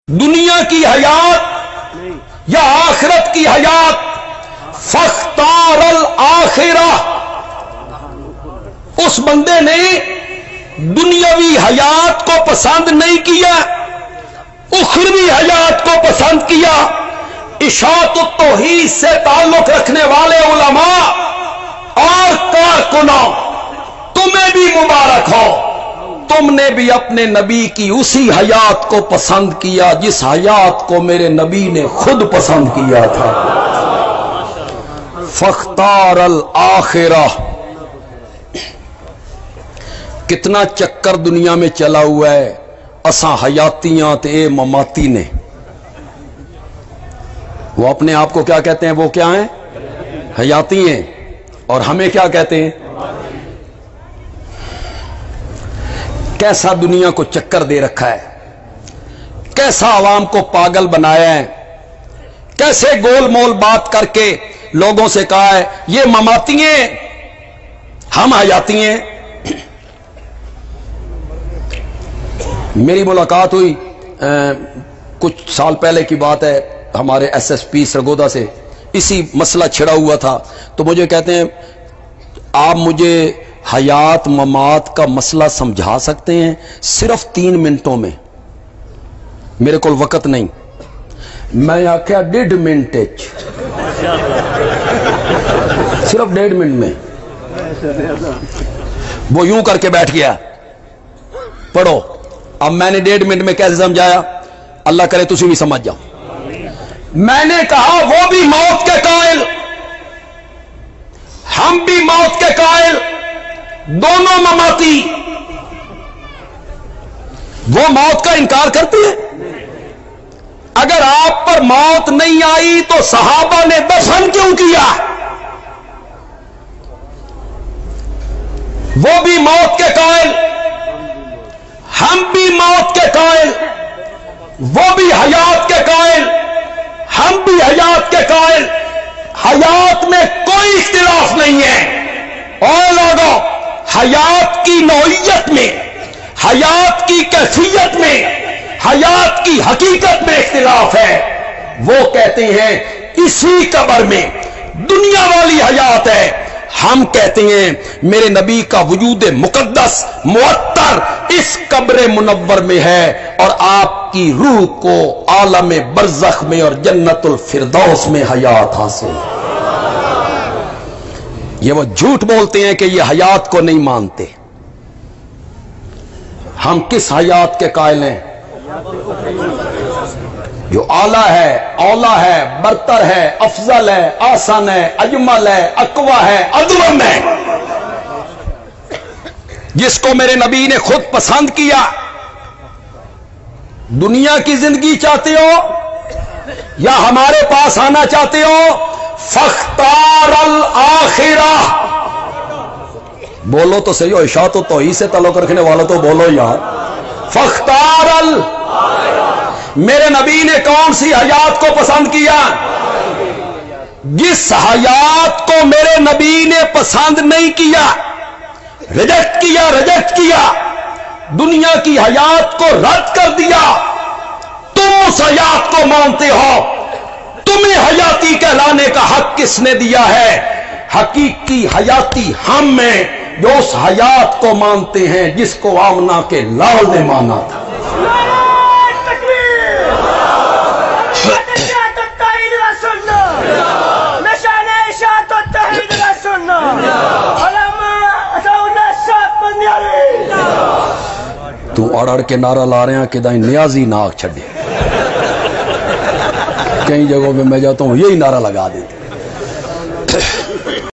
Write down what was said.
دنیا کی حیات یا آخرت کی حیات، فاختار الآخرہ، اس بندے نے دنیاوی حیات کو پسند نہیں کیا، اخروی حیات کو پسند کیا۔ اشاعت التوحید سے تعلق رکھنے والے علماء اور کارکنوں، تمہیں بھی مبارک ہو، تم نے بھی اپنے نبی کی اسی حیات کو پسند کیا جس حیات کو میرے نبی نے خود پسند کیا تھا۔ فاختار الآخرہ، کتنا چکر دنیا میں چلا ہوا ہے، اساں حیاتیاں تے اے مماتی نے۔ وہ اپنے آپ کو کیا کہتے ہیں؟ وہ کیا ہیں؟ حیاتی ہیں، اور ہمیں کیا کہتے ہیں؟ کیسا دنیا کو چکر دے رکھا ہے، کیسا عوام کو پاگل بنایا ہے، کیسے گول مول بات کر کے لوگوں سے کہا ہے یہ مماتی ہیں، ہم حیاتی ہیں۔ میری ملاقات ہوئی کچھ سال پہلے کی بات ہے ہمارے ایس ایس پی سرگودا سے، اسی مسئلہ چھڑا ہوا تھا، تو مجھے کہتے ہیں آپ مجھے حیات ممات کا مسئلہ سمجھا سکتے ہیں صرف 3 منٹوں میں؟ میرے کو وقت نہیں۔ میں آخیا 1.5 منٹ، صرف 1.5 منٹ میں۔ وہ یوں کر کے بیٹھ گیا، پڑھو۔ اب میں نے 1.5 منٹ میں کیسے سمجھایا؟ اللہ کرے تسی بھی سمجھ جاؤ۔ میں نے کہا وہ بھی موت کے قائل، ہم بھی موت کے قائل، دونوں مماتی۔ وہ موت کا انکار کرتی ہے؟ اگر آپ پر موت نہیں آئی تو صحابہ نے دفن کیوں کیا؟ وہ بھی موت کے قائل، ہم بھی موت کے قائل، وہ بھی حیات کے قائل، ہم بھی حیات کے قائل۔ حیات میں کوئی اختلاف نہیں ہے۔ اور لوگوں، حیات کی نوعیت میں، حیات کی کیفیت میں، حیات کی حقیقت میں اختلاف ہے۔ وہ کہتے ہیں اسی قبر میں دنیا والی حیات ہے، ہم کہتے ہیں میرے نبی کا وجود مقدس معطر اس قبر منور میں ہے، اور آپ کی روح کو عالم برزخ میں اور جنت الفردوس میں حیات حاصل ہے۔ یہ وہ جھوٹ بولتے ہیں کہ یہ حیات کو نہیں مانتے۔ ہم کس حیات کے قائل ہیں؟ جو اعلیٰ ہے، اولا ہے، برتر ہے، افضل ہے، آسان ہے، اجمل ہے، اقوی ہے، ادوم ہے، جس کو میرے نبی نے خود پسند کیا۔ دنیا کی زندگی چاہتے ہو یا ہمارے پاس آنا چاہتے ہو؟ فاختار الآخرہ، بولو تو صحیح ہو، اشاعت التوحید سے تعلق رکھنے والوں تو بولو یار۔ فاختار میرے نبی نے کون سی حیات کو پسند کیا؟ جس حیات کو میرے نبی نے پسند نہیں کیا، ریجیکٹ کیا، دنیا کی حیات کو رد کر دیا، تم اس حیات کو مانتے ہو۔ تمہیں حیاتی کہلانے کا حق کس نے دیا ہے؟ حقیقی حیاتی ہم ہیں، جو اس حیات کو مانتے ہیں جس کو آمنہ کے لال نے مانا تھا۔ تو اڑ کے نعرہ لا رہے ہیں کہ دائیں نیازی ناک چھڑے، کئی جگہوں پہ میں جاتا ہوں یہی نعرہ لگا دیتے۔